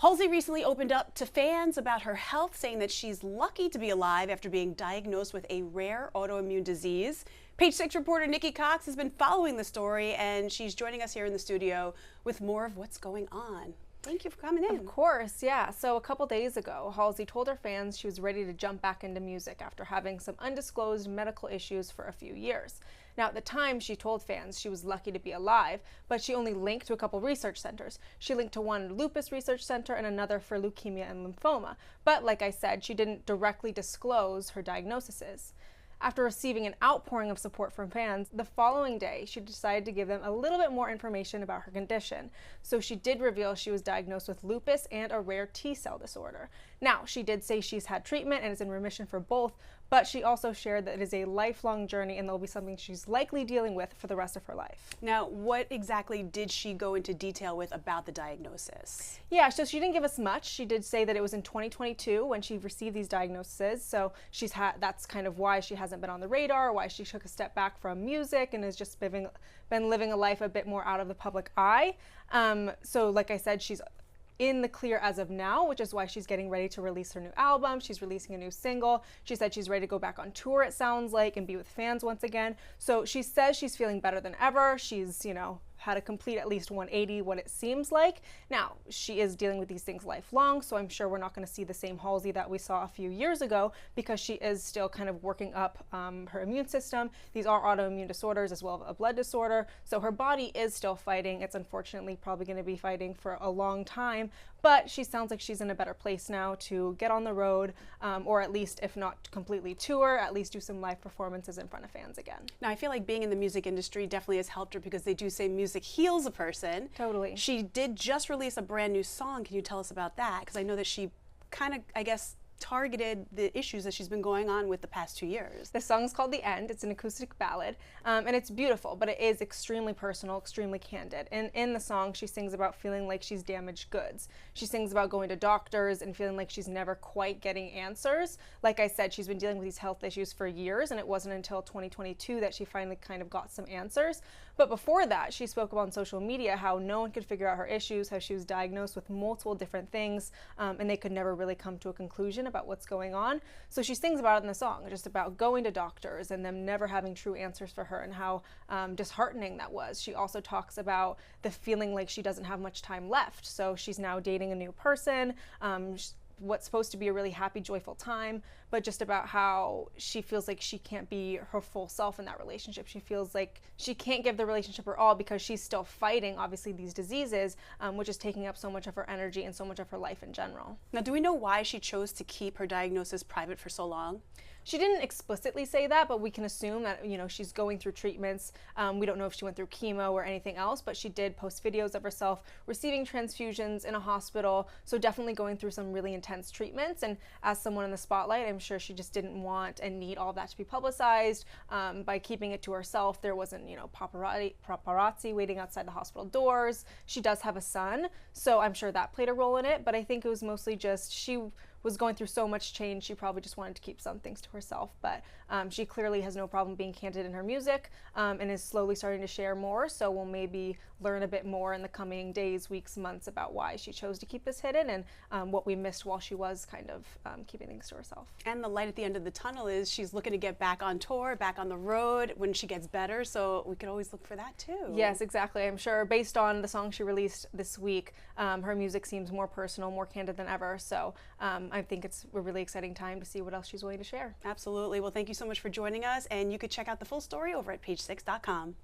Halsey recently opened up to fans about her health, saying that she's lucky to be alive after being diagnosed with a rare autoimmune disease. Page Six reporter Nicki has been following the story, and she's joining us here in the studio with more of what's going on. Thank you for coming in. Of course, yeah. So a couple days ago, Halsey told her fans she was ready to jump back into music after having some undisclosed medical issues for a few years. Now, at the time, she told fans she was lucky to be alive, but she only linked to a couple research centers. She linked to one lupus research center and another for leukemia and lymphoma. But like I said, she didn't directly disclose her diagnoses. After receiving an outpouring of support from fans, the following day, she decided to give them a little bit more information about her condition. So she did reveal she was diagnosed with lupus and a rare T-cell disorder. Now, she did say she's had treatment and is in remission for both, but she also shared that it is a lifelong journey and there'll be something she's likely dealing with for the rest of her life. Now, what exactly did she go into detail with about the diagnosis? Yeah, so she didn't give us much. She did say that it was in 2022 when she received these diagnoses, so that's kind of why she hasn't been on the radar, why she took a step back from music and has just been living a life a bit more out of the public eye. So like I said, she's in the clear as of now, which is why she's getting ready to release her new album. She's releasing a new single. She said she's ready to go back on tour, it sounds like, and be with fans once again. So she says she's feeling better than ever. She's, had a complete at least 180, what it seems like. Now, she is dealing with these things lifelong, so I'm sure we're not going to see the same Halsey that we saw a few years ago because she is still kind of working up her immune system. These are autoimmune disorders as well as a blood disorder, so her body is still fighting. It's unfortunately probably going to be fighting for a long time, but she sounds like she's in a better place now to get on the road, or at least, if not completely tour, at least do some live performances in front of fans again. Now, I feel like being in the music industry definitely has helped her because they do say music heals a person. Totally. She did just release a brand new song. Can you tell us about that? Because I know that she kind of, I guess, targeted the issues that she's been going on with the past 2 years. The song's called The End. It's an acoustic ballad, and it's beautiful, but it is extremely personal, extremely candid. And in the song, she sings about feeling like she's damaged goods. She sings about going to doctors and feeling like she's never quite getting answers. Like I said, she's been dealing with these health issues for years, and it wasn't until 2022 that she finally kind of got some answers. But before that, she spoke about on social media how no one could figure out her issues, how she was diagnosed with multiple different things, and they could never really come to a conclusion about what's going on. So she sings about it in the song, just about going to doctors and them never having true answers for her and how disheartening that was. She also talks about the feeling like she doesn't have much time left. So she's now dating a new person, what's supposed to be a really happy, joyful time, but just about how she feels like she can't be her full self in that relationship. She feels like she can't give the relationship her all because she's still fighting, obviously, these diseases, which is taking up so much of her energy and so much of her life in general. Now, do we know why she chose to keep her diagnosis private for so long? She didn't explicitly say that, but we can assume that, she's going through treatments. We don't know if she went through chemo or anything else, but she did post videos of herself receiving transfusions in a hospital, so definitely going through some really intense treatments. And as someone in the spotlight, I'm sure she just didn't want and need all that to be publicized. By keeping it to herself, there wasn't, paparazzi waiting outside the hospital doors. She does have a son, so I'm sure that played a role in it, but I think it was mostly just she was going through so much change, she probably just wanted to keep some things to herself. But she clearly has no problem being candid in her music, and is slowly starting to share more. So we'll maybe learn a bit more in the coming days, weeks, months about why she chose to keep this hidden and what we missed while she was kind of keeping things to herself. And the light at the end of the tunnel is she's looking to get back on tour, back on the road when she gets better. So we could always look for that too. Yes, exactly. I'm sure based on the song she released this week, her music seems more personal, more candid than ever. So I think it's a really exciting time to see what else she's willing to share. Absolutely. Well, thank you so much for joining us, and you could check out the full story over at page6.com.